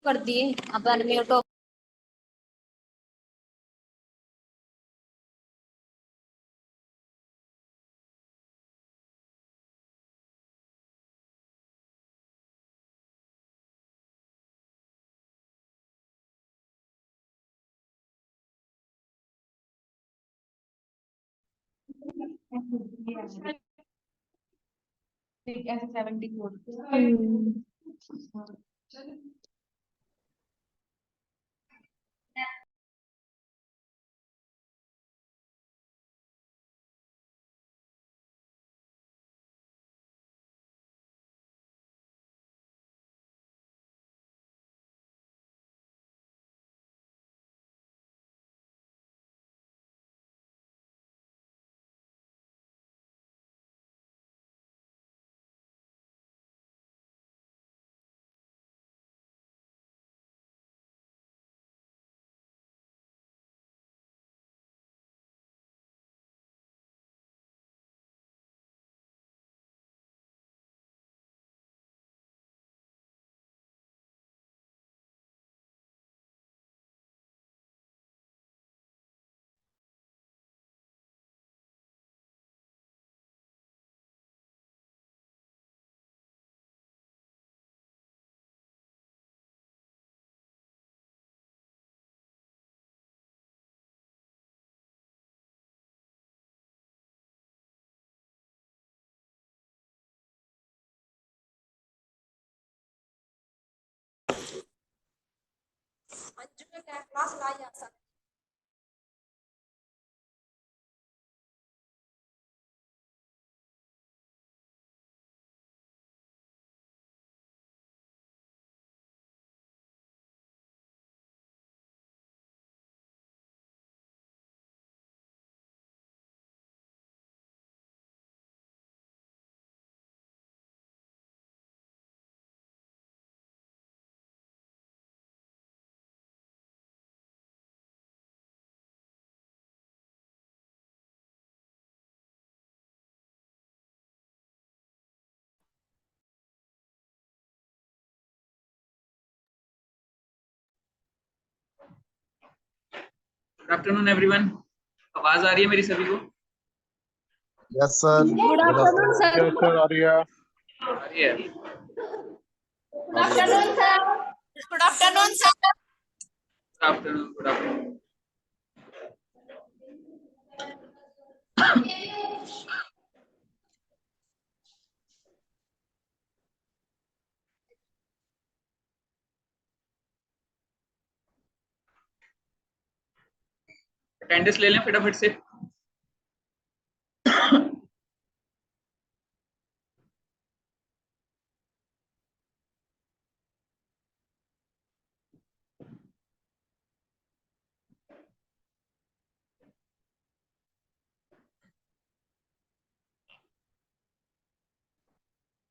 कर दिए अब अनम्यूट हो। क्लास लाई आ सकती। Good afternoon everyone. आवाज आ रही है मेरी सभी को? Yes sir. Good afternoon sir. Yes sir, आ रही है। आ रही है। Good afternoon sir. Good afternoon sir. Good afternoon. Good afternoon. Attendance ले लें फटाफट से।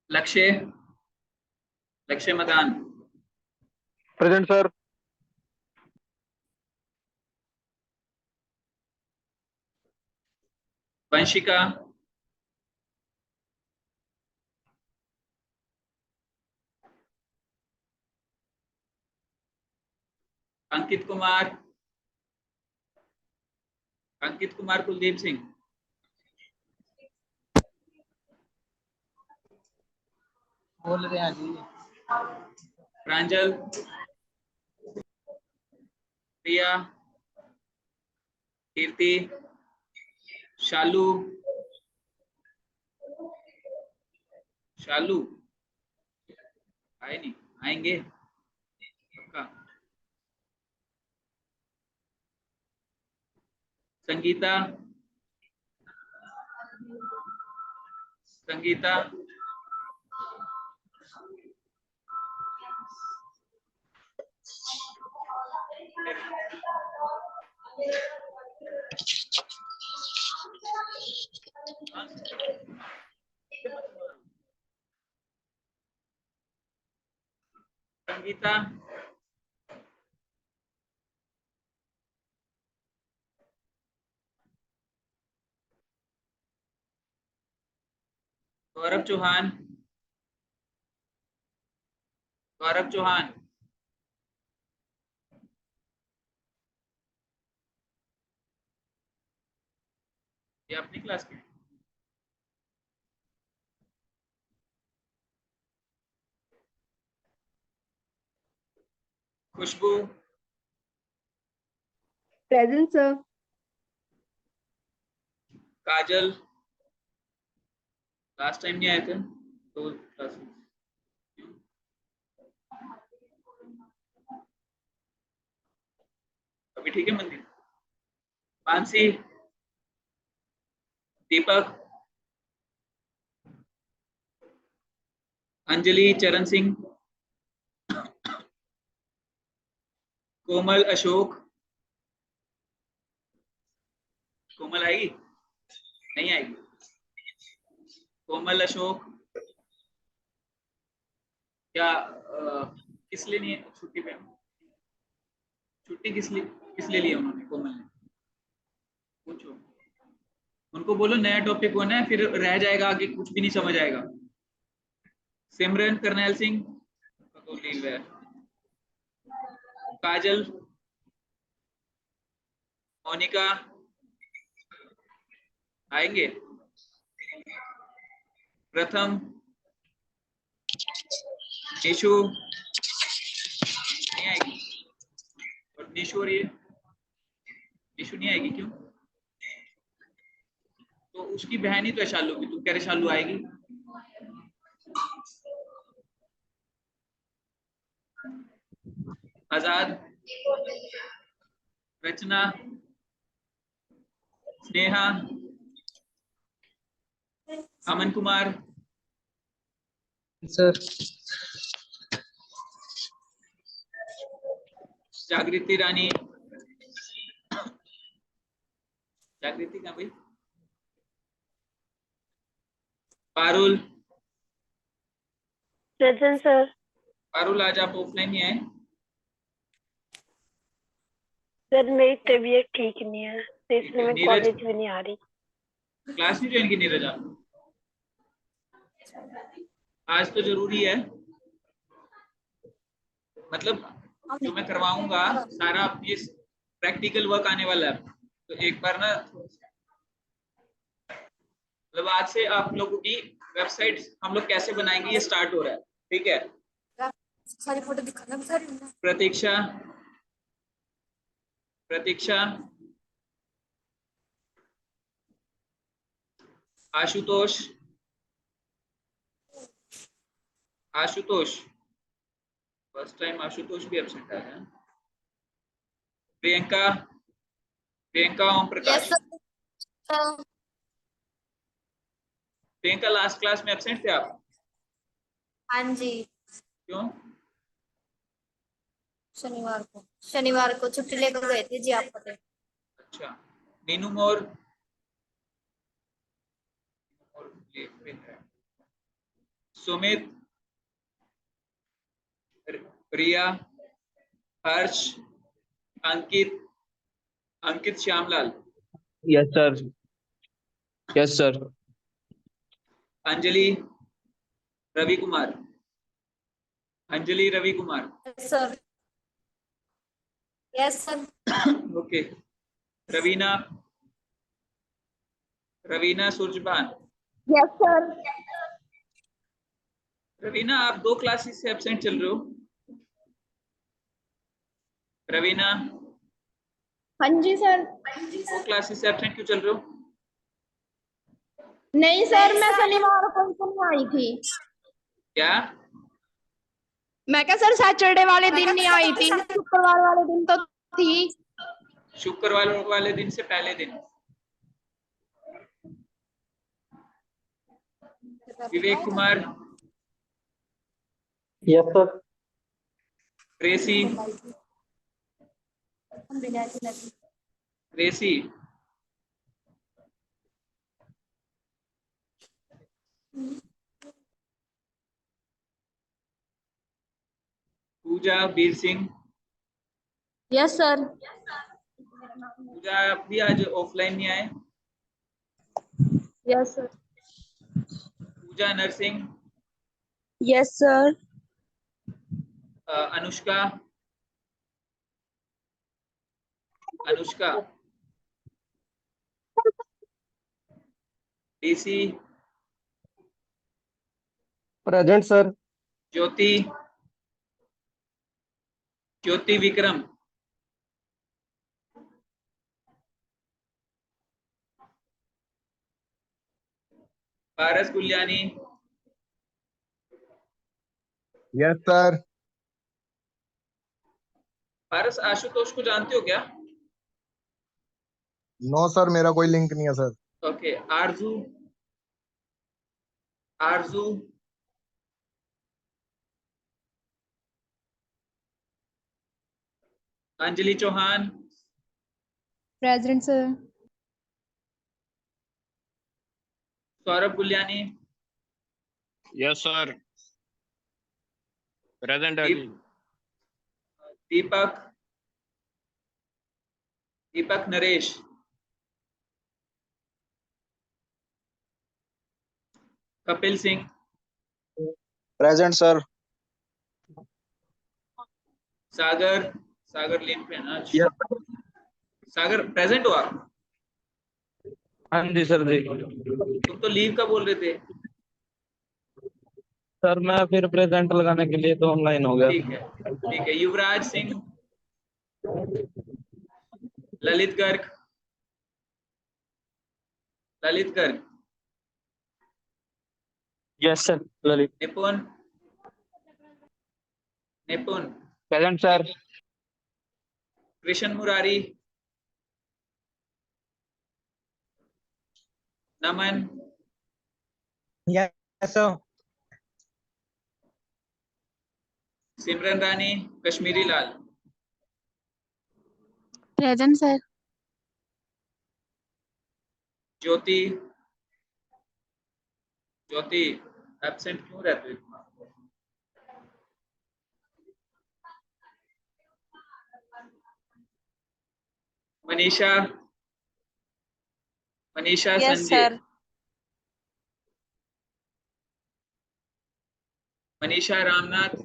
लक्ष्य लक्ष्य मदान। Present sir. वंशिका। अंकित कुमार। अंकित कुमार कुलदीप सिंह। बोल रहे हैं जी। प्रांजल। प्रिया। कीर्ति। शालू। शालू आए नहीं, आएंगे पक्का। संगीता। संगीता। संगीता। गौरव चौहान। गौरव चौहान। ये अपनी क्लास के? खुशबू, प्रेजेंट सर। काजल, लास्ट टाइम नहीं आए थे तो क्लास। अभी ठीक है मंदिर? मानसी, दीपक, अंजलि, चरण सिंह, कोमल, अशोक। कोमल आएगी? नहीं आएगी। कोमल, अशोक, क्या किस लिए नहीं है छुट्टी पे? छुट्टी किस लिए ली है उन्होंने, कोमल ने? पूछो उनको, बोलो नया टॉपिक होना है, फिर रह जाएगा आगे, कुछ भी नहीं समझ आएगा। सिमरन, करनैल सिंह तो लीव है। काजल, मोनिका आएंगे? प्रथम, निशु नहीं आएगी। और निशु, और ये निशु नहीं आएगी क्यों? तो उसकी बहन ही तो है शालू की, तुम कह रहे शालू आएगी? आजाद, रचना, स्नेहा, अमन कुमार, सर। जागृति रानी, जागृति कहाँ भाई? Parul, present sir. पारुल आज आप ऑफलाइन ही आए? सर मेरी तबीयत ठीक नहीं है तो इसलिए मैं नीरज, कॉलेज भी नहीं आ रही। क्लास नहीं ज्वाइन की नीरज आप? आज तो जरूरी है, मतलब जो मैं करवाऊंगा सारा, ये प्रैक्टिकल वर्क आने वाला है, तो एक बार ना, मतलब आज से आप लोगों की वेबसाइट हम लोग कैसे बनाएंगे ये स्टार्ट हो रहा है, ठीक है? सारी फोटो दिखाना भी सारी। प्रतीक्षा, प्रतीक्षा, आशुतोष, आशुतोष फर्स्ट टाइम आशुतोष भी एब्सेंट आया है। प्रियंका, प्रियंका, ओम प्रकाश। प्रियंका लास्ट क्लास में एब्सेंट थे आप? हाँ जी, क्यों? शनिवार को छुट्टी लेकर गए थे जी, आपको तो। अच्छा, Meenu Mor, Sumit, Riya, Harsh, Ankit, Ankit Shyamlal, yes sir. Yes sir. Anjali, Ravi Kumar, Anjali, Ravi Kumar. Sir. Yes sir. Okay, Raveena, Raveena Surajbhan. Yes sir. Raveena आप 2 क्लासेस से एब्सेंट चल रहे हो? रवीना, हाँ जी सर। 2 क्लासेस से एब्सेंट क्यों चल रहे हो? नहीं सर, मैं शनिवार को तो नहीं आई थी। क्या? मैं क्या सर, सैटरडे वाले दिन नहीं आई थी, शुक्रवार वाले दिन तो थी। शुक्रवार वाले दिन से पहले दिन। Vivek Kumar, yes sir. Tracy, Tracy, Pooja, Bir Singh. Yes sir. Pooja आप भी आज ऑफलाइन नहीं आए? Yes sir. Pooja Narsingh, yes sir. Anushka, Anushka, DC, present sir. Jyoti, Jyoti Vikram, Paras Guliani, yes sir. Paras Ashutosh को जानते हो क्या? नो सर, मेरा कोई लिंक नहीं है sir. Okay, Aarzoo, Aarzoo, Anjali Chauhan, present sir. Saurabh Guliani, yes sir, present Deep, Deepak, Deepak Naresh, Kapil Singh, present sir. Sagar, Sagar leave पे है ना? यस सागर प्रेजेंट हो आप? हाँ जी सर जी। तुम तो लीव का बोल रहे थे। सर मैं फिर प्रेजेंट लगाने के लिए तो ऑनलाइन हो गया। ठीक है, ठीक है। Yuvraj Singh, Lalit Garg, Lalit Garg, yes sir Lalit. निपुण, निपुण, प्रेजेंट सर। कृष्ण मुरारी, नमन, यस सर। सिमरन रानी, कश्मीरी लाल, प्रेजेंट सर। ज्योति, ज्योति एब्सेंट क्यों रहते हो? मनीषा, मनीषा संजय, मनीषा रामनाथ,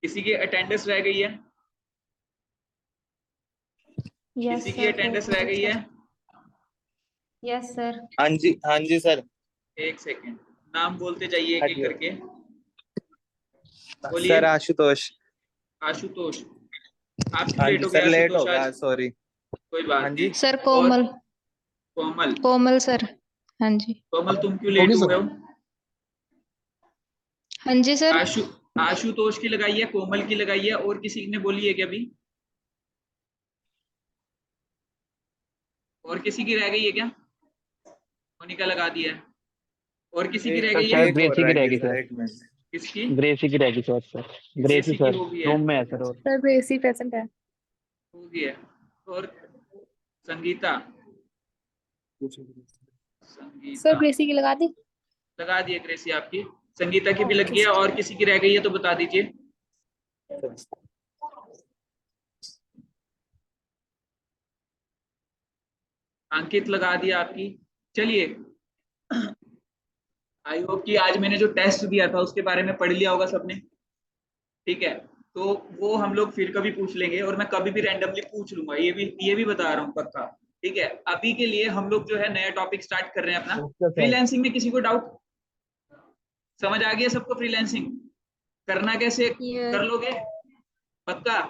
किसी की अटेंडेंस रह गई है? किसी की अटेंडेंस रह गई है? Yes sir. हाँ जी सर। एक सेकेंड, नाम बोलते जाइए एक एक करके। बोलिए। सर आशुतोष। आशुतोष, आप क्यों हाँ लेट जी हो सर, गए लेट हो आशुतोष गया, आज? सॉरी। कोई बात हाँ जी नहीं। सर और कोमल, कोमल, कोमल सर। हाँ जी। कोमल तुम क्यों लेट हुए हो? हाँ जी सर। आशुतोष की लगाई है, कोमल की लगाई है, और किसी ने बोली है क्या अभी? और किसी की रह गई है क्या? मोनिका लगा दिया है। और किसी की रह गई है? शायद ग्रेसी की रहेगी सर। एक मिनट। किसकी? ग्रेसी की रहेगी सर। ग्रेसी ग्रेसी की सर हो गई है, रूम में है सर। और सर ग्रेसी प्रेजेंट है। हो गई है। और संगीता, सर संगीता ग्रेसी की लगा दी। लगा दिए ग्रेसी आपकी। संगीता की भी लग गई है, और किसी की रह गई है तो बता दीजिए। अंकित लगा दिया आपकी। चलिए, आई होप कि आज मैंने जो टेस्ट दिया था उसके बारे में पढ़ लिया होगा सबने। ठीक है, तो वो हम लोग फिर कभी पूछ लेंगे, और मैं कभी भी रैंडमली पूछ लूंगा, ये भी बता रहा हूँ पक्का। ठीक है, अभी के लिए हम लोग जो है नया टॉपिक स्टार्ट कर रहे हैं अपना। फ्रीलांसिंग में किसी को डाउट? समझ आ गया सबको? फ्रीलांसिंग करना कैसे, कर लोगे पक्का?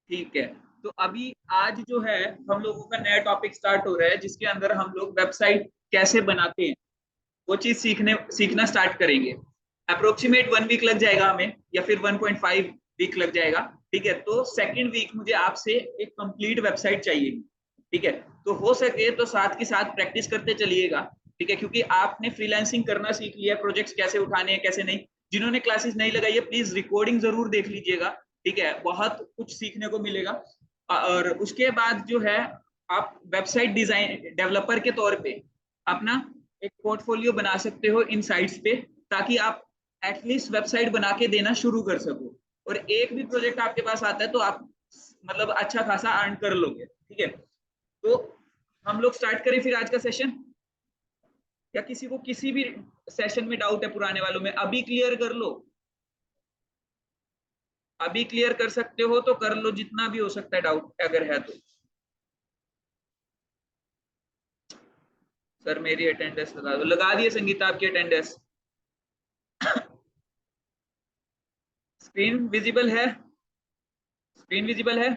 ठीक है, तो अभी आज जो है हम लोगों का नया टॉपिक स्टार्ट हो रहा है, जिसके अंदर हम लोग वेबसाइट कैसे बनाते हैं वो चीज सीखना स्टार्ट करेंगे। अप्रोक्सीमेट 1 वीक लग जाएगा हमें, या फिर 1.5 वीक लग जाएगा। ठीक है, तो सेकेंड वीक मुझे आपसे एक कंप्लीट वेबसाइट चाहिए। ठीक है, तो हो सके तो साथ के साथ प्रैक्टिस करते चलिएगा। ठीक है, क्योंकि आपने फ्रीलांसिंग करना सीख लिया, प्रोजेक्ट्स कैसे उठाने हैं कैसे नहीं। जिन्होंने क्लासेस नहीं लगाई है प्लीज रिकॉर्डिंग जरूर देख लीजिएगा। ठीक है, बहुत कुछ सीखने को मिलेगा। और उसके बाद जो है आप वेबसाइट डिजाइन डेवलपर के तौर पे अपना एक पोर्टफोलियो बना सकते हो इन साइट्स पे, ताकि आप एटलीस्ट वेबसाइट बना के देना शुरू कर सको। और एक भी प्रोजेक्ट आपके पास आता है तो आप मतलब अच्छा खासा अर्न कर लोगे। ठीक है, तो हम लोग स्टार्ट करें फिर आज का सेशन। या किसी को किसी भी सेशन में डाउट है पुराने वालों में, अभी क्लियर कर लो। अभी क्लियर कर सकते हो तो कर लो, जितना भी हो सकता है डाउट अगर है तो। सर मेरी अटेंडेंस लगा दो, लगा दिए संगीता आपकी अटेंडेंस। स्क्रीन विजिबल है, स्क्रीन विजिबल है,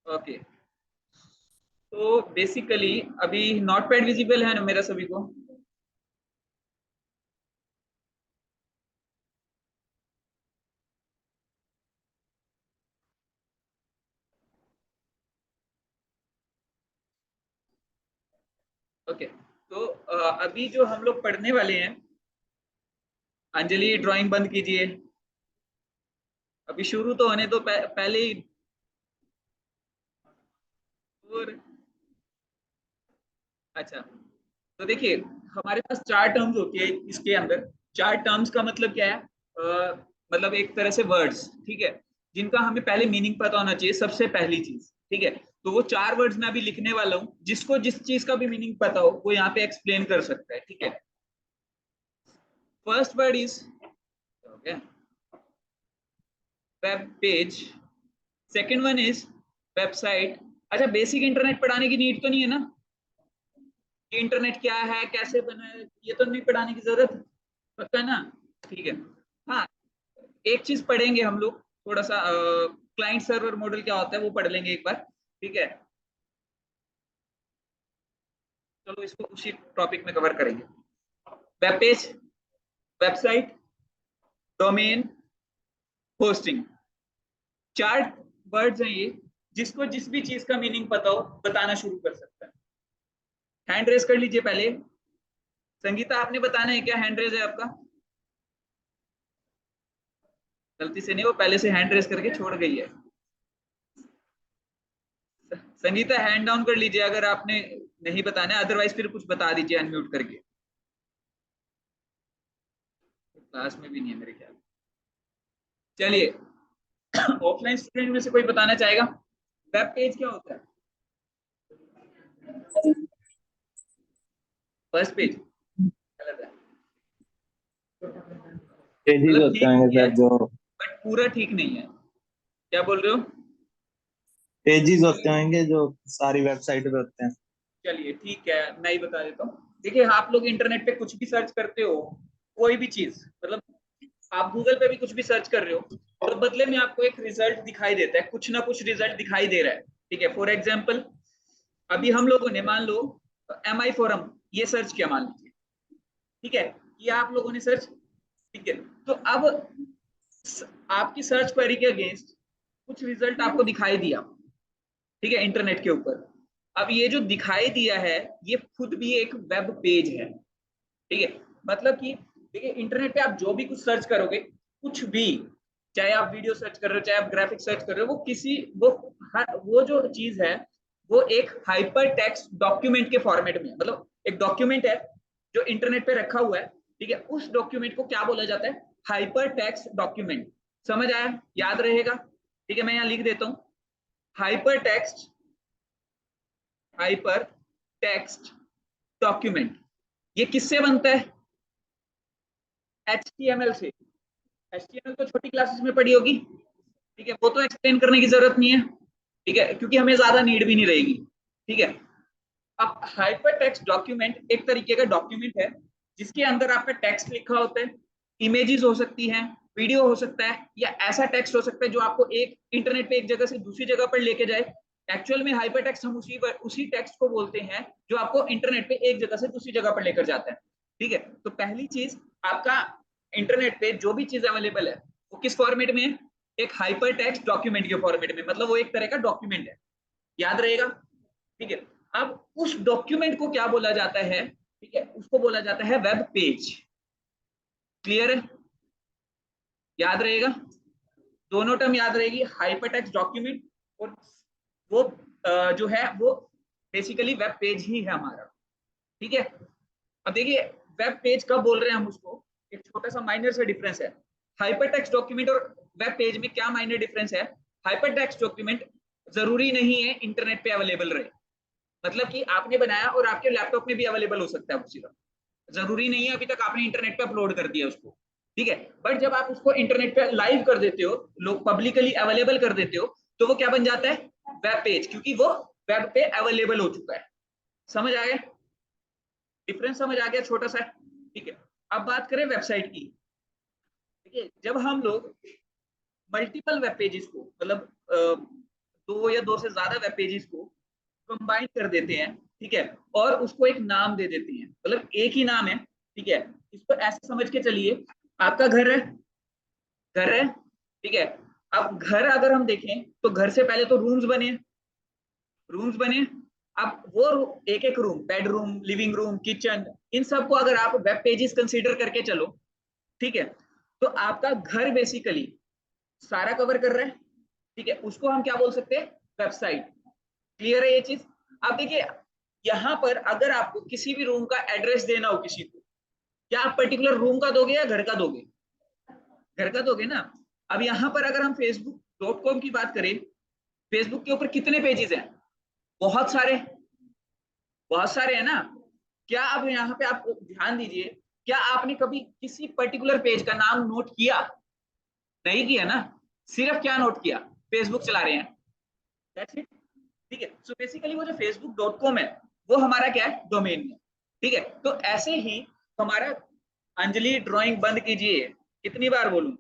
ओके। तो बेसिकली अभी नोटपैड विजिबल है ना मेरा सभी को? ओके, तो अभी जो हम लोग पढ़ने वाले हैं, अंजलि ड्राइंग बंद कीजिए, अभी शुरू तो होने तो पहले ही। और अच्छा, तो देखिए हमारे पास चार टर्म्स होती है इसके अंदर। चार टर्म्स का मतलब क्या है? मतलब एक तरह से वर्ड्स, ठीक है, जिनका हमें पहले मीनिंग पता होना चाहिए, सबसे पहली चीज, ठीक है। तो वो चार वर्ड्स मैं अभी लिखने वाला हूँ, जिसको जिस चीज का भी मीनिंग पता हो वो यहाँ पे एक्सप्लेन कर सकता है, ठीक है। First word is web page, second one is website. अच्छा, बेसिक इंटरनेट पढ़ाने की नीड तो नहीं है ना, कि इंटरनेट क्या है, कैसे बना है, ये तो नहीं पढ़ाने की जरूरत, पक्का ना? ठीक है। हाँ, एक चीज पढ़ेंगे हम लोग, थोड़ा सा क्लाइंट सर्वर मॉडल क्या होता है वो पढ़ लेंगे एक बार, ठीक है। चलो इसको उसी टॉपिक में कवर करेंगे। Web page, website, domain, hosting, चार वर्ड्स हैं ये, जिसको जिस भी चीज का मीनिंग पता हो बताना शुरू कर सकता है। हैंड रेज कर लीजिए पहले। संगीता आपने बताना है क्या? हैंड रेज है आपका? गलती से नहीं, वो पहले से हैंड रेज करके छोड़ गई है। संगीता हैंड डाउन कर लीजिए अगर आपने नहीं बताना है, अदरवाइज फिर कुछ बता दीजिए अनम्यूट करके। क्लास में भी नहीं है मेरे ख्याल। चलिए, ऑफलाइन स्टूडेंट में से कोई बताना चाहेगा वेब पेज क्या होता है? फर्स्ट पेज गलत है, पेजेस मतलब होते ठीक हैं ही है सर जो, बट पूरा ठीक नहीं है। क्या बोल रहे हो? पेजेस होते होंगे जो सारी वेबसाइट पे होते हैं। चलिए ठीक है, मैं ही बता देता हूँ। देखिए आप लोग इंटरनेट पे कुछ भी सर्च करते हो, कोई भी चीज, मतलब आप गूगल पे भी कुछ भी सर्च कर रहे हो, तो बदले में आपको एक रिजल्ट दिखाई देता है, कुछ ना कुछ रिजल्ट दिखाई दे रहा है, ठीक है। फॉर एग्जाम्पल अभी हम लोगों ने मान लो MI फोरम ये सर्च किया, मान लीजिए, ठीक है, ये आप लोगों ने सर्च, ठीक है। तो अब आपकी सर्च क्वेरी के अगेंस्ट कुछ रिजल्ट आपको दिखाई दिया, ठीक है, इंटरनेट के ऊपर। अब ये जो दिखाई दिया है ये खुद भी एक वेब पेज है, ठीक है। मतलब कि देखिए इंटरनेट पे आप जो भी कुछ सर्च करोगे, कुछ भी, चाहे आप वीडियो सर्च कर रहे हो, चाहे आप ग्राफिक सर्च कर रहे हो, वो किसी वो जो चीज है वो एक हाइपर टेक्स्ट डॉक्यूमेंट के फॉर्मेट में, मतलब एक डॉक्यूमेंट है जो इंटरनेट पे रखा हुआ है, ठीक है। उस डॉक्यूमेंट को क्या बोला जाता है? Hyper text document. समझ आया? याद रहेगा, ठीक है। मैं यहाँ लिख देता हूँ, hyper text, hyper text document. ये किससे बनता है? HTML से। HTML तो छोटी क्लासेस में पढ़ी होगी, ठीक है, वो तो एक्सप्लेन करने की जरूरत नहीं है, ठीक है, क्योंकि हमें ज्यादा नीड भी नहीं रहेगी, ठीक है। अब हाइपर टेक्स्ट डॉक्यूमेंट एक तरीके का डॉक्यूमेंट है जिसके अंदर आपका टेक्स्ट लिखा होता है, इमेजेस हो सकती हैं, वीडियो हो सकता है, या ऐसा टेक्स्ट हो सकता है जो आपको एक इंटरनेट पे एक जगह से दूसरी जगह पर लेके जाए। एक्चुअल में हाइपर टेक्स्ट हम उसी टेक्स्ट को बोलते हैं जो आपको इंटरनेट पे एक जगह से दूसरी जगह पर लेकर जाता है, ठीक है। तो पहली चीज, आपका इंटरनेट पे जो भी चीज अवेलेबल है वो किस फॉर्मेट में है? एक हाइपर टेक्स्ट डॉक्यूमेंट के फॉर्मेट में, मतलब वो एक तरह का डॉक्यूमेंट है, याद रहेगा, ठीक है। अब उस डॉक्यूमेंट को क्या बोला जाता है? ठीक है, उसको बोला जाता है वेब पेज। क्लियर है? याद रहेगा, दोनों टर्म याद रहेगी, हाइपर टेक्स्ट डॉक्यूमेंट और वो जो है वो बेसिकली वेब पेज ही है हमारा, ठीक है। अब देखिए वेब पेज कब बोल रहे हैं हम उसको, एक छोटा सा माइनर सा डिफरेंस है। हाइपर टेक्स्ट डॉक्यूमेंट और वेब पेज में क्या माइनर डिफरेंस है? हाइपर टेक्स्ट डॉक्यूमेंट जरूरी नहीं है इंटरनेट पे अवेलेबल रहे, मतलब कि आपने बनाया और आपके लैपटॉप में भी अवेलेबल हो सकता है उसी वक्त, जरूरी नहीं है अभी तक आपने इंटरनेट पे अपलोड कर दिया उसको, ठीक है। बट जब आप उसको इंटरनेट पे लाइव कर देते हो, लोग पब्लिकली अवेलेबल कर देते हो, तो वो क्या बन जाता है? वेब पेज, क्योंकि वो वेब पे अवेलेबल हो चुका है। समझ आया? डिफरेंस समझ आ गया छोटा सा, ठीक है। अब बात करें वेबसाइट की, देखिए जब हम लोग मल्टीपल वेब पेजेस को, मतलब 2 या 2 से ज्यादा वेब पेजेस को कंबाइन कर देते हैं, ठीक है, और उसको एक नाम दे देते हैं, मतलब एक ही नाम है, ठीक है। इसको ऐसे समझ के चलिए, आपका घर है, घर है, ठीक है। अब घर अगर हम देखें तो घर से पहले तो रूम्स बने, रूम्स बने। अब वो एक एक room, bedroom, living room, kitchen, इन सबको अगर आप वेब पेजेस कंसीडर करके चलो, ठीक है, तो आपका घर बेसिकली सारा कवर कर रहा है, ठीक है। उसको हम क्या बोल सकते हैं, वेबसाइट। क्लियर है ये चीज? अब देखिए यहां पर अगर आपको किसी भी रूम का एड्रेस देना हो किसी को, क्या आप पर्टिकुलर रूम का दोगे या घर का दोगे? घर का दोगे ना। अब यहां पर अगर हम facebook.com की बात करें, फेसबुक के ऊपर कितने पेजेस हैं? बहुत सारे, बहुत सारे है ना। क्या अब यहाँ पे आप ध्यान दीजिए, क्या आपने कभी किसी पर्टिकुलर पेज का नाम नोट किया? नहीं किया ना, सिर्फ क्या नोट किया, फेसबुक चला रहे हैं, दैट्स इट, ठीक है। सो बेसिकली वो जो facebook.com है वो हमारा क्या है, डोमेन है, ठीक है। तो ऐसे ही हमारा, अंजलि ड्राइंग बंद कीजिए, कितनी बार बोलूं,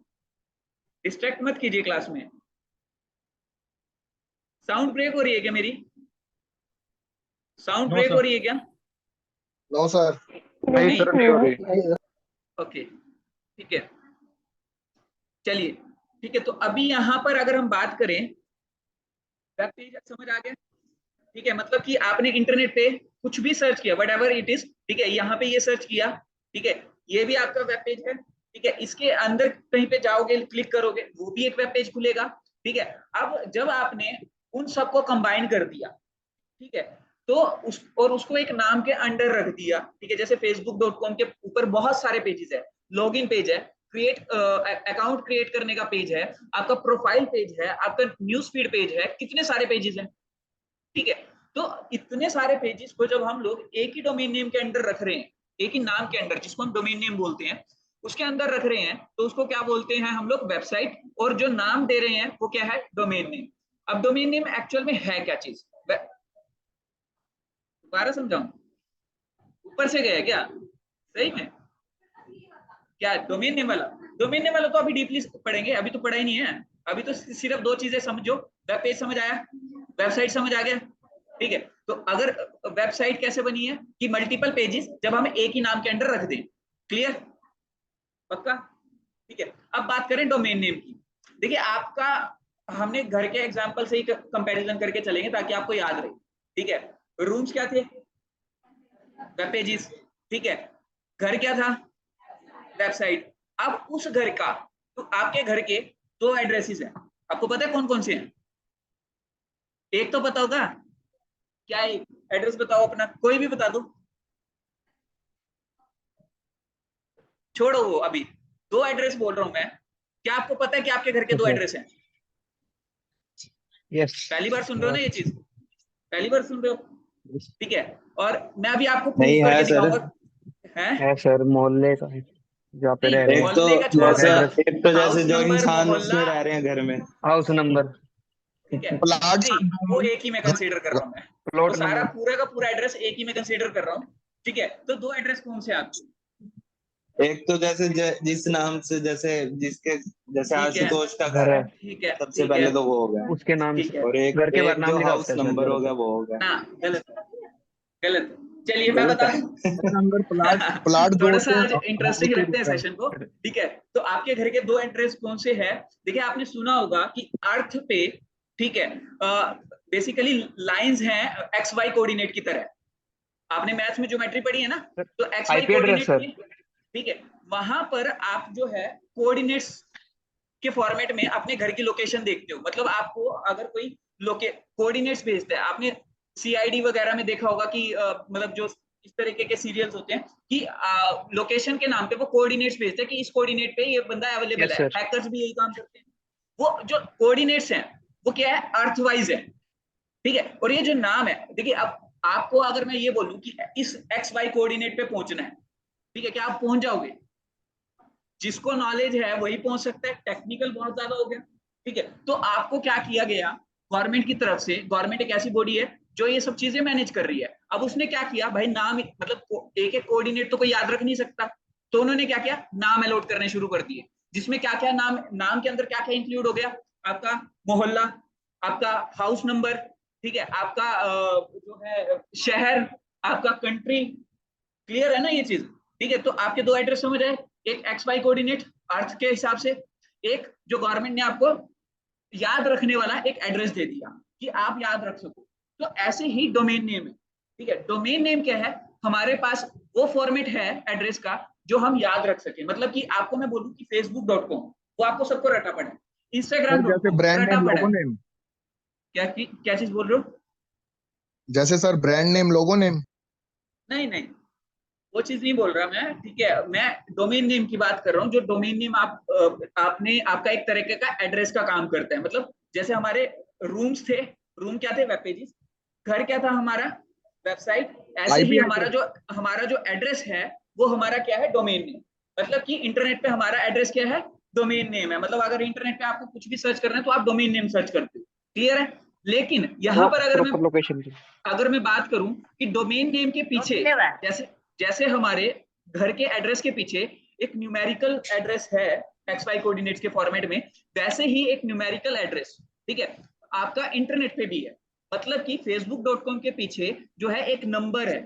डिस्ट्रैक्ट मत कीजिए क्लास में। साउंड ब्रेक हो रही है क्या मेरी? साउंड ब्रेक हो रही है क्या? No sir. नहीं सर, नहीं हो रही। ओके, ठीक है, चलिए, ठीक है। तो अभी यहां पर अगर हम बात करें, वेब पेज समझ आ गया, ठीक है। मतलब कि आपने इंटरनेट पे कुछ भी सर्च किया, वट एवर इट इज, ठीक है, यहाँ पे ये सर्च किया, ठीक है, ये भी आपका वेब पेज है, ठीक है। इसके अंदर कहीं पे जाओगे, क्लिक करोगे, वो भी एक वेब पेज खुलेगा, ठीक है। अब जब आपने उन सबको कंबाइन कर दिया, ठीक है, तो उसको एक नाम के अंडर रख दिया, ठीक है। जैसे facebook.com के ऊपर बहुत सारे पेजेस है, लॉगिन पेज है, क्रिएट अकाउंट क्रिएट करने का पेज है, आपका प्रोफाइल पेज है, आपका न्यूज फीड पेज है, कितने सारे पेजेस हैं, ठीक है। तो इतने सारे पेजेस को जब हम लोग एक ही डोमेन नेम के अंडर रख रहे हैं, एक ही नाम के अंडर, जिसको हम डोमेन नेम बोलते हैं, उसके अंदर रख रहे हैं, तो उसको क्या बोलते हैं हम लोग, वेबसाइट। और जो नाम दे रहे हैं वो क्या है, डोमेन नेम। अब डोमेन नेम एक्चुअल में है क्या चीज, दोबारा समझाऊं, ऊपर से गया क्या सही में? क्या डोमेन नेम वाला, डोमेन नेम वाला तो अभी डीपली पढ़ेंगे, अभी तो पढ़ा ही नहीं है। अभी तो सिर्फ 2 चीजें समझो, वेब पेज समझ आया, वेबसाइट समझ आ गया, ठीक है। तो अगर वेबसाइट कैसे बनी है कि मल्टीपल पेजेस जब हम एक ही नाम के अंडर रख दें, क्लियर, पक्का, ठीक है। अब बात करें डोमेन नेम की, देखिए आपका, हमने घर के एग्जांपल से ही कंपैरिजन करके चलेंगे ताकि आपको याद रहे, ठीक है। रूम्स क्या थे, वेब पेजेस, ठीक है। घर क्या था, वेबसाइट। अब उस घर का, तो आपके घर के 2 एड्रेसेस हैं, आपको पता है कौन कौन से हैं? एक तो पता होगा, क्या है, एड्रेस बताओ अपना, कोई भी बता दो, छोड़ो वो अभी, 2 एड्रेस बोल रहा हूं मैं। क्या आपको पता है कि आपके घर के 2 एड्रेस हैं? यस पहली बार सुन रहे हो ना ये चीज, पहली बार सुन रहे हो, ठीक है। और मैं अभी आपको नहीं प्रूफ है करके सर, दिखाऊंगा, है है सर, मोहल्ले का है, जहाँ पे रह नहीं, रहे हैं। एक तो मोहल्ले का छोड़ो, जैसे, एड्रेस, एक तो जैसे हाउस जो नंबर, इंसान मोहल्ला, उसमें रह रहे हैं घर में। हाउस नंबर, ठीक है, प्लाट नहीं वो एक ही में कंसीडर कर रहा हूं मैं, वो प्लॉट सारा नंबर। पूरा का पूरा एड्रेस एक ही में कंसीडर कर रहा हूँ, ठीक है। तो 2 एड्रेस कौन से आपके? एक तो जैसे जिस नाम से, जैसे जिसके, जैसे ठीक है, आशुतोष का घर घर है, है, ठीक है, सबसे ठीक है, पहले तो वो हो गया। उसके नाम ठीक से। है, और एक घर के बाहर एक नाम जो लिखा हाउस होता है सर, नंबर हो गलत गया है। वो हो गया। ना गलत, गलत, चलिए मैं गलत बता है। दूं। नंबर प्लाट प्लाट थोड़ा सा जोड़ते हैं आज इंटरेस्टिंग रखते हैं सेशन को, ठीक है। तो आपके घर के 2 एड्रेस कौन से हैं? देखिए आपने सुना होगा कि अर्थ पे, ठीक है, बेसिकली लाइंस हैं एक्स वाई कोऑर्डिनेट की तरह, आपने मैथ्स में ज्योमेट्री पढ़ी है ना, तो X Y IP address coordinate sir. में, ठीक है, वहां पर आप जो है कोऑर्डिनेट्स के फॉर्मेट में अपने घर की लोकेशन देखते हो। मतलब आपको अगर कोई कोऑर्डिनेट्स भेजता है, आपने सीआईडी वगैरह में देखा होगा कि मतलब जो इस तरीके के सीरियल्स होते हैं कि लोकेशन के नाम पे वो कोऑर्डिनेट्स भेजते हैं कि इस कोऑर्डिनेट पे ये बंदा अवेलेबल यस है। सर। हैकर्स भी यही काम करते हैं। वो जो कोऑर्डिनेट्स हैं वो क्या है, अर्थ वाइज है, ठीक है। और ये जो नाम है, देखिए अब आपको अगर मैं ये बोलूं कि इस एक्स वाई कोऑर्डिनेट पे पहुंचना है, ठीक है, क्या आप पहुंच जाओगे? जिसको नॉलेज है वही पहुंच सकता है, टेक्निकल बहुत ज्यादा हो गया, ठीक है। तो आपको क्या किया गया, गवर्नमेंट की तरफ से, गवर्नमेंट एक ऐसी बॉडी है जो ये सब चीजें मैनेज कर रही है। अब उसने क्या किया भाई, नाम मतलब एक एक कोऑर्डिनेट तो कोई याद रख नहीं सकता, तो उन्होंने क्या किया, नाम अलॉट करने शुरू कर दिए, जिसमें क्या क्या नाम के अंदर क्या क्या इंक्लूड हो गया, आपका मोहल्ला, आपका हाउस नंबर, ठीक है, आपका जो है शहर, आपका कंट्री। क्लियर है ना ये चीज? ठीक है, तो आपके दो एड्रेस समझ आए, एक एक्स वाई कोऑर्डिनेट अर्थ के हिसाब से, एक जो गवर्नमेंट ने आपको याद रखने वाला एक एड्रेस दे दिया कि आप याद रख सको। तो ऐसे ही डोमेन नेम है, ठीक है। डोमेन नेम क्या है, हमारे पास वो फॉर्मेट है एड्रेस का जो हम याद रख सके। मतलब कि आपको मैं बोलूं कि facebook.com, वो आपको सबको रटा पड़ा है, सर जैसे instagram.com ब्रांड रटा नेम पड़ा लोगो है। नेम, क्या चीज बोल रहे हो? जैसे सर ब्रांड नेम लोगो नेम। नहीं नहीं, वो चीज नहीं बोल रहा मैं, ठीक है। मैं डोमेन नेम की बात कर रहा हूँ। जो डोमेन नेम आपने आपका एक तरीके का एड्रेस का काम करता है। मतलब जैसे हमारे रूम्स थे, रूम क्या थे, वेब पेजेस। घर क्या था हमारा, वेबसाइट। ऐसे ही आईपी एड्रेस। हमारा जो एड्रेस है वो हमारा क्या है, डोमेन नेम। मतलब कि इंटरनेट पे हमारा एड्रेस क्या है, डोमेन नेम है। मतलब अगर इंटरनेट पे आपको कुछ भी सर्च करना है तो आप डोमेन नेम सर्च करते हो। क्लियर है? लेकिन यहाँ पर प्रॉपर लोकेशन की। अगर मैं बात करूं कि डोमेन नेम के पीछे, जैसे जैसे हमारे घर के एड्रेस के पीछे एक न्यूमेरिकल एड्रेस है एक्स वाई कोऑर्डिनेट्स के फॉर्मेट में, वैसे ही एक न्यूमेरिकल एड्रेस, ठीक है, आपका इंटरनेट पे भी है। मतलब कि facebook.com के पीछे जो है एक नंबर है,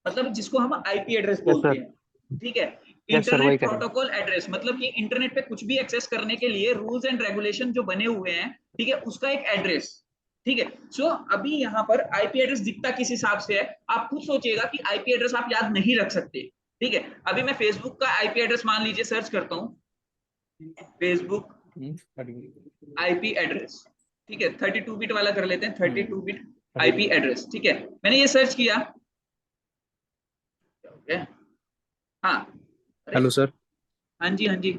मतलब जिसको हम आईपी एड्रेस बोलते सर। हैं, ठीक है। यस सर, वही इंटरनेट कह रहे हैं। प्रोटोकॉल एड्रेस, मतलब कि इंटरनेट पे कुछ भी एक्सेस करने के लिए रूल्स एंड रेगुलेशन जो बने हुए हैं, ठीक है, उसका एक एड्रेस, ठीक है। सो अभी यहाँ पर आईपी एड्रेस दिखता किस हिसाब से है, आप खुद सोचिएगा कि आईपी एड्रेस आप याद नहीं रख सकते, ठीक है। अभी मैं फेसबुक का आईपी एड्रेस मान लीजिए सर्च करता हूँ, फेसबुक आईपी एड्रेस, ठीक है, 32 बिट वाला कर लेते हैं, 32 बिट आईपी एड्रेस, ठीक है। मैंने ये सर्च किया, हाँ, हेलो सर। हाँ जी, हाँ जी,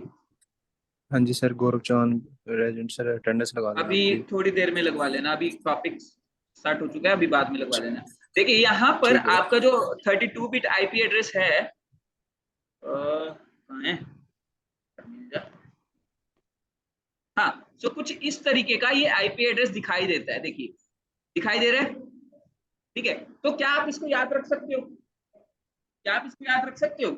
हाँ जी सर, गौरव चौहान रेजिडेंट सर, अटेंडेंस लगा देना अभी प्लीज। थोड़ी देर में लगवा लेना, अभी टॉपिक स्टार्ट हो चुका है, अभी बाद में लगवा लेना। देखिए यहाँ पर ठीक है। आपका जो 32 बिट आईपी एड्रेस है, कहाँ है? हाँ, सो कुछ इस तरीके का ये आईपी एड्रेस दिखाई देता है, देखिए दिखाई दे रहा है, ठीक है। तो क्या आप इसको याद रख सकते हो? क्या आप इसको याद रख सकते हो,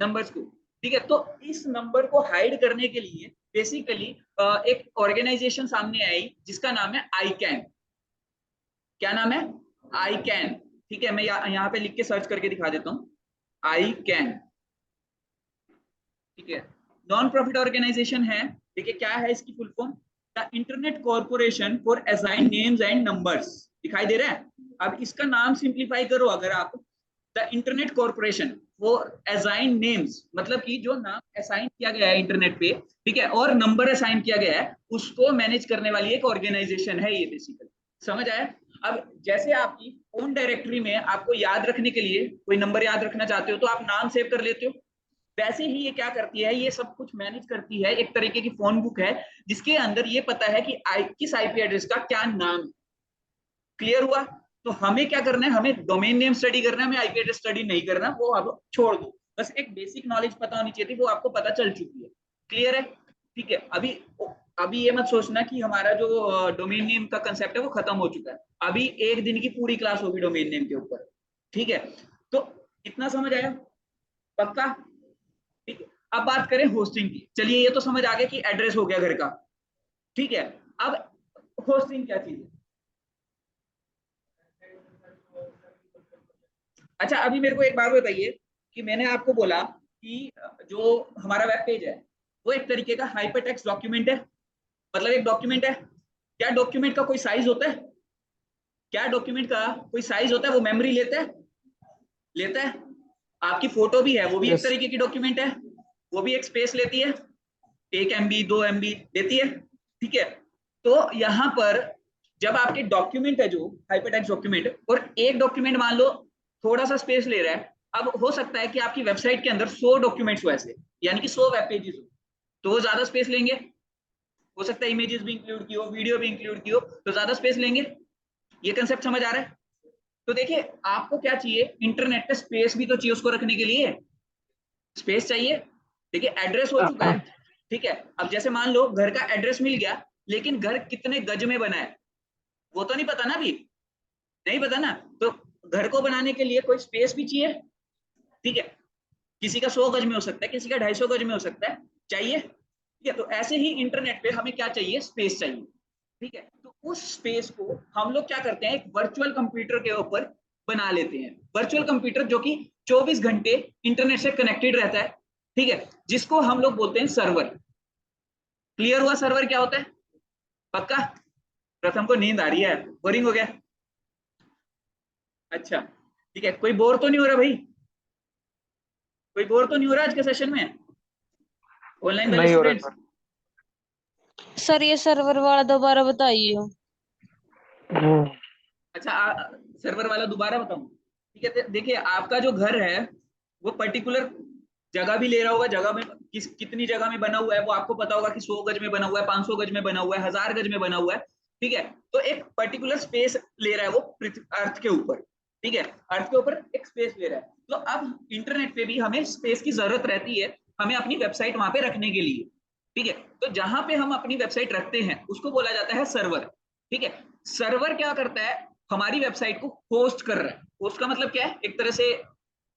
नंबर्स को? ठीक है, तो इस नंबर को हाइड करने के लिए बेसिकली एक ऑर्गेनाइजेशन सामने आई जिसका नाम है ICANN। क्या नाम है? ICANN, ठीक है। मैं यहाँ पे लिख के सर्च करके दिखा देता हूँ, ICANN, ठीक है। नॉन प्रॉफिट ऑर्गेनाइजेशन है। देखिए क्या है इसकी full form, the internet corporation for assign names and numbers. दिखाई दे रहा है? अब इसका नाम सिंप्लीफाई करो अगर आप, the internet corporation for assign names, मतलब कि जो नाम असाइन किया गया है इंटरनेट पे, ठीक है, और नंबर असाइन किया गया है, उसको मैनेज करने वाली एक ऑर्गेनाइजेशन है ये बेसिकली। समझ आया? अब जैसे आपकी ओन डायरेक्टरी में आपको याद रखने के लिए कोई नंबर याद रखना चाहते हो तो आप नाम सेव कर लेते हो, वैसे ही ये क्या करती है, ये सब कुछ मैनेज करती है। एक तरीके की फोन बुक है जिसके अंदर ये पता है कि किस आईपी एड्रेस का क्या नाम है। क्लियर हुआ? तो हमें क्या करना है, हमें डोमेन नेम स्टडी करना है, हमें आईपी एड्रेस स्टडी नहीं करना, वो आप छोड़ दो। बस एक बेसिक नॉलेज पता होनी चाहिए थी, वो आपको पता चल चुकी है। क्लियर है? ठीक है। अभी ये मत सोचना कि हमारा जो डोमेन नेम का कंसेप्ट है वो खत्म हो चुका है। अभी एक दिन की पूरी क्लास होगी डोमेन नेम के ऊपर, ठीक है। तो इतना समझ आया? पक्का? ठीक है। अब बात करें होस्टिंग की। चलिए ये तो समझ आ गया कि एड्रेस हो गया घर का, ठीक है। अब होस्टिंग क्या चीज है? अच्छा, अभी मेरे को एक बात बताइए कि मैंने आपको बोला कि जो हमारा वेब पेज है वो एक तरीके का हाइपरटेक्स्ट डॉक्यूमेंट है, मतलब एक डॉक्यूमेंट है। क्या डॉक्यूमेंट का कोई साइज होता है? क्या डॉक्यूमेंट का कोई साइज होता है? वो मेमोरी लेता है? लेता है। आपकी फोटो भी है, वो भी एक तरीके की डॉक्यूमेंट है, वो भी एक स्पेस लेती है, 1 MB 2 MB लेती है, ठीक है। तो यहाँ पर जब आपके डॉक्यूमेंट है जो हाइपरटेक्स्ट डॉक्यूमेंट, और एक डॉक्यूमेंट मान लो थोड़ा सा स्पेस ले रहा है, अब हो सकता है कि आपकी वेबसाइट के अंदर 100 डॉक्यूमेंट्स हो ऐसे, यानी कि 100 वेब पेजेस हो, तो वो ज्यादा स्पेस लेंगे। हो सकता है इमेजेस भी इंक्लूड की हो, वीडियो भी इंक्लूड की हो, तो ज्यादा स्पेस लेंगे। ये कंसेप्ट समझ आ रहा है? तो देखिए आपको क्या चाहिए, इंटरनेट पे स्पेस भी तो चाहिए उसको रखने के लिए, स्पेस चाहिए। देखिए एड्रेस हो चुका है, ठीक है। अब जैसे मान लो घर का एड्रेस मिल गया, लेकिन घर कितने गज में बना है वो तो नहीं पता ना अभी, नहीं पता ना, तो घर को बनाने के लिए कोई स्पेस भी चाहिए, ठीक है, किसी का 100 गज में हो सकता है, किसी का 250 गज में हो सकता है, चाहिए, ठीक है। तो ऐसे ही इंटरनेट पे हमें क्या चाहिए, स्पेस चाहिए, ठीक है। तो उस स्पेस को हम लोग क्या करते हैं, एक वर्चुअल कंप्यूटर के ऊपर बना लेते हैं, वर्चुअल कंप्यूटर जो कि 24 घंटे इंटरनेट से कनेक्टेड रहता है, ठीक है, जिसको हम लोग बोलते हैं सर्वर। क्लियर हुआ सर्वर क्या होता है, पक्का? प्रथम को नींद आ रही है, बोरिंग हो गया? अच्छा ठीक है, कोई बोर तो नहीं हो रहा भाई, कोई बोर तो नहीं हो रहा आज के सेशन में, ऑनलाइन वाले नहीं हो रहा स्टूडेंट्स? सर ये सर्वर वाला दोबारा बताइए। सर। अच्छा सर्वर वाला दोबारा बताऊं, ठीक है। देखिए आपका जो घर है वो पर्टिकुलर जगह भी ले रहा होगा, जगह में कितनी जगह में बना हुआ है वो आपको पता होगा कि 100 गज में बना हुआ है, 500 गज में बना हुआ है, 1000 गज में बना हुआ है, ठीक है। तो एक पर्टिकुलर स्पेस ले रहा है वो अर्थ के ऊपर, ठीक है, अर्थ के ऊपर एक स्पेस ले रहा है। तो अब इंटरनेट पे भी हमें स्पेस की जरूरत रहती है, हमें अपनी वेबसाइट वहां पे रखने के लिए, ठीक है। तो जहां पे हम अपनी वेबसाइट रखते हैं उसको बोला जाता है सर्वर, ठीक है। सर्वर क्या करता है, हमारी वेबसाइट को होस्ट कर रहा है। होस्ट का मतलब क्या है, एक तरह से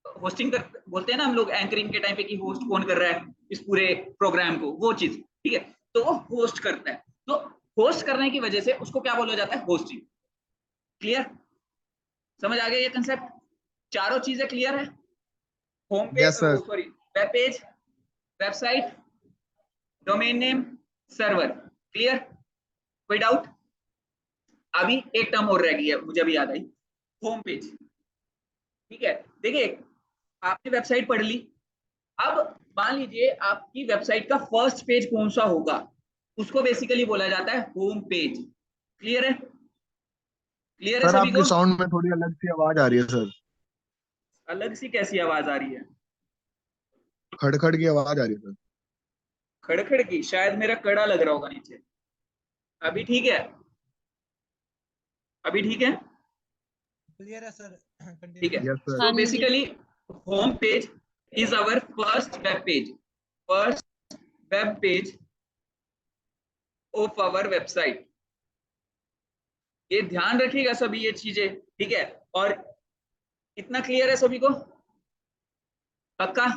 होस्टिंग कर बोलते हैं ना हम लोग एंकरिंग के टाइम पे कि होस्ट कौन कर रहा है इस पूरे प्रोग्राम को, वो चीज, ठीक है। तो वो होस्ट करता है, तो होस्ट करने की वजह से उसको क्या बोला जाता है, होस्टिंग। क्लियर, समझ आ गया ये कंसेप्ट? चारों चीजें क्लियर है? Home page, yes sir. Sorry, web page, website, domain name, server, clear? कोई डाउट? अभी एक टर्म और रह गई है, मुझे अभी याद आई, होम पेज, ठीक है। देखिए आपने वेबसाइट पढ़ ली, अब मान लीजिए आपकी वेबसाइट का फर्स्ट पेज कौन सा होगा, उसको बेसिकली बोला जाता है होम पेज। क्लियर है? क्लियर है सर सभी आपके को? साउंड में थोड़ी अलग सी आवाज आ रही है सर, अलग सी कैसी आवाज आ रही है? खड़खड़ की आवाज आ रही है सर। खड़खड़ की? शायद मेरा कड़ा लग रहा होगा नीचे। अभी ठीक है? अभी ठीक है? क्लियर है सर, ठीक है। कंटिन्यू। Yes sir. सो हाँ जी। Basically home page is our first web page, first web page of our website. ये ध्यान रखिएगा सभी ये चीजें, ठीक है। और इतना क्लियर है सभी को, पक्का?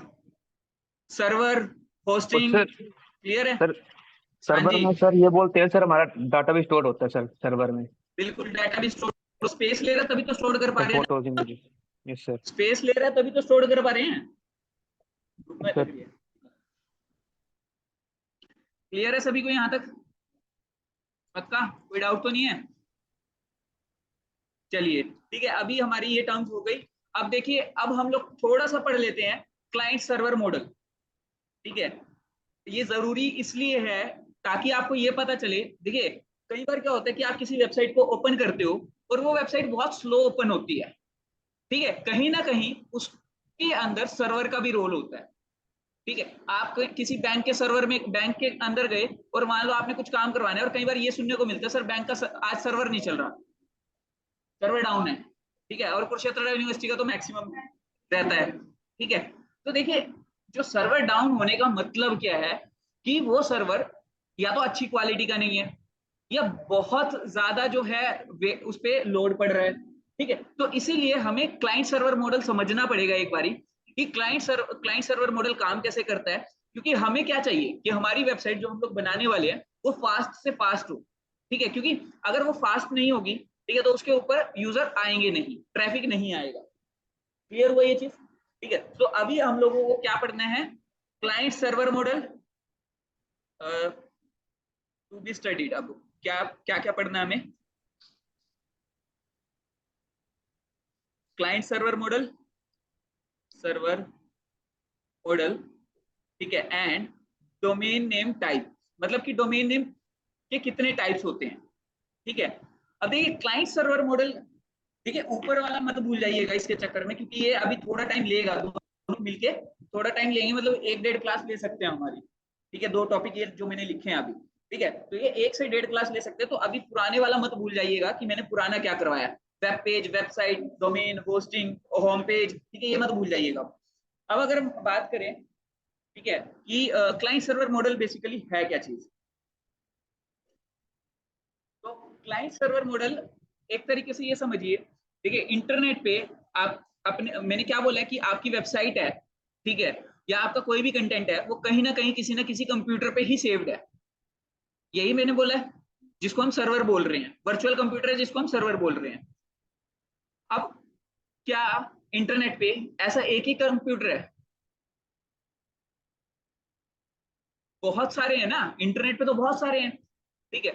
सर्वर, होस्टिंग, सर क्लियर है? सर हाँ सर्वर जी, में सर ये बोलते हैं सर हमारा डाटा भी स्टोर होता है सर सर्वर में, बिल्कुल डाटा भी स्टोर, स्पेस ले रहा है तभी तो स्टोर कर पा सर रहे हैं फोटोज ना, इमेजेस। Yes sir. स्पेस ले रहा है तभी तो स्टोर कर पा रहे हैं। ग्रुप में लग सर रही है। क्लियर है सभी को यहाँ तक, पक्का? कोई डाउट तो नहीं है? चलिए ठीक है, अभी हमारी ये टर्म्स हो गई। अब देखिए, अब हम लोग थोड़ा सा पढ़ लेते हैं क्लाइंट सर्वर मॉडल, ठीक है। ये जरूरी इसलिए है ताकि आपको ये पता चले। देखिए कई बार क्या होता है कि आप किसी वेबसाइट को ओपन करते हो और वो वेबसाइट बहुत स्लो ओपन होती है, ठीक है, कहीं ना कहीं उसके अंदर सर्वर का भी रोल होता है, ठीक है। आप किसी बैंक के सर्वर में, बैंक के अंदर गए और मान लो आपने कुछ काम करवाना है, और कई बार ये सुनने को मिलता है सर बैंक का आज सर्वर नहीं चल रहा, सर्वर डाउन है, ठीक है। और कुरुक्षेत्र यूनिवर्सिटी का तो मैक्सिमम रहता है, ठीक है। तो देखिए जो सर्वर डाउन होने का मतलब क्या है कि वो सर्वर या तो अच्छी क्वालिटी का नहीं है या बहुत ज्यादा जो है उस पर लोड पड़ रहा है, ठीक है। तो इसीलिए हमें क्लाइंट सर्वर मॉडल समझना पड़ेगा एक बारी कि क्लाइंट सर्वर मॉडल काम कैसे करता है। क्योंकि हमें क्या चाहिए कि हमारी वेबसाइट जो हम लोग बनाने वाले हैं वो फास्ट से फास्ट हो, ठीक है। क्योंकि अगर वो फास्ट नहीं होगी, ठीक है, तो उसके ऊपर यूजर आएंगे नहीं, ट्रैफिक नहीं आएगा। क्लियर हुआ ये चीज? ठीक है। तो अभी हम लोगों को क्या पढ़ना है, client server model to be studied. अब क्या क्या क्या पढ़ना है हमें, client server model, server model, ठीक है, एंड डोमेन नेम टाइप, मतलब कि डोमेन नेम के कितने टाइप्स होते हैं, ठीक है। अब देखिए क्लाइंट सर्वर मॉडल, ठीक है, ऊपर वाला मत भूल जाइएगा इसके चक्कर में, क्योंकि ये अभी थोड़ा टाइम लेगा, दोनों मिलके थोड़ा टाइम लेंगे, मतलब 1-1.5 क्लास ले सकते हैं हमारी, ठीक है। 2 टॉपिक ये जो मैंने लिखे हैं अभी, ठीक है, तो ये 1 से 1.5 क्लास ले सकते हैं। तो अभी पुराने वाला मत भूल जाइएगा कि मैंने पुराना क्या करवाया, web page, website, domain, hosting, home page, ठीक है, ये मत भूल जाइएगा। अब अगर हम बात करें, ठीक है, कि क्लाइंट सर्वर मॉडल बेसिकली है क्या चीज, तो क्लाइंट सर्वर मॉडल एक तरीके से ये समझिए ठीक है, इंटरनेट पे आप अपने, मैंने क्या बोला है कि आपकी वेबसाइट है, ठीक है, या आपका कोई भी कंटेंट है, वो कहीं ना कहीं किसी ना किसी कंप्यूटर पे ही सेव्ड है, यही मैंने बोला है, जिसको हम सर्वर बोल रहे हैं, वर्चुअल कंप्यूटर है जिसको हम सर्वर बोल रहे हैं। अब क्या इंटरनेट पे ऐसा एक ही कंप्यूटर है? बहुत सारे हैं ना, इंटरनेट पे तो बहुत सारे हैं, ठीक है।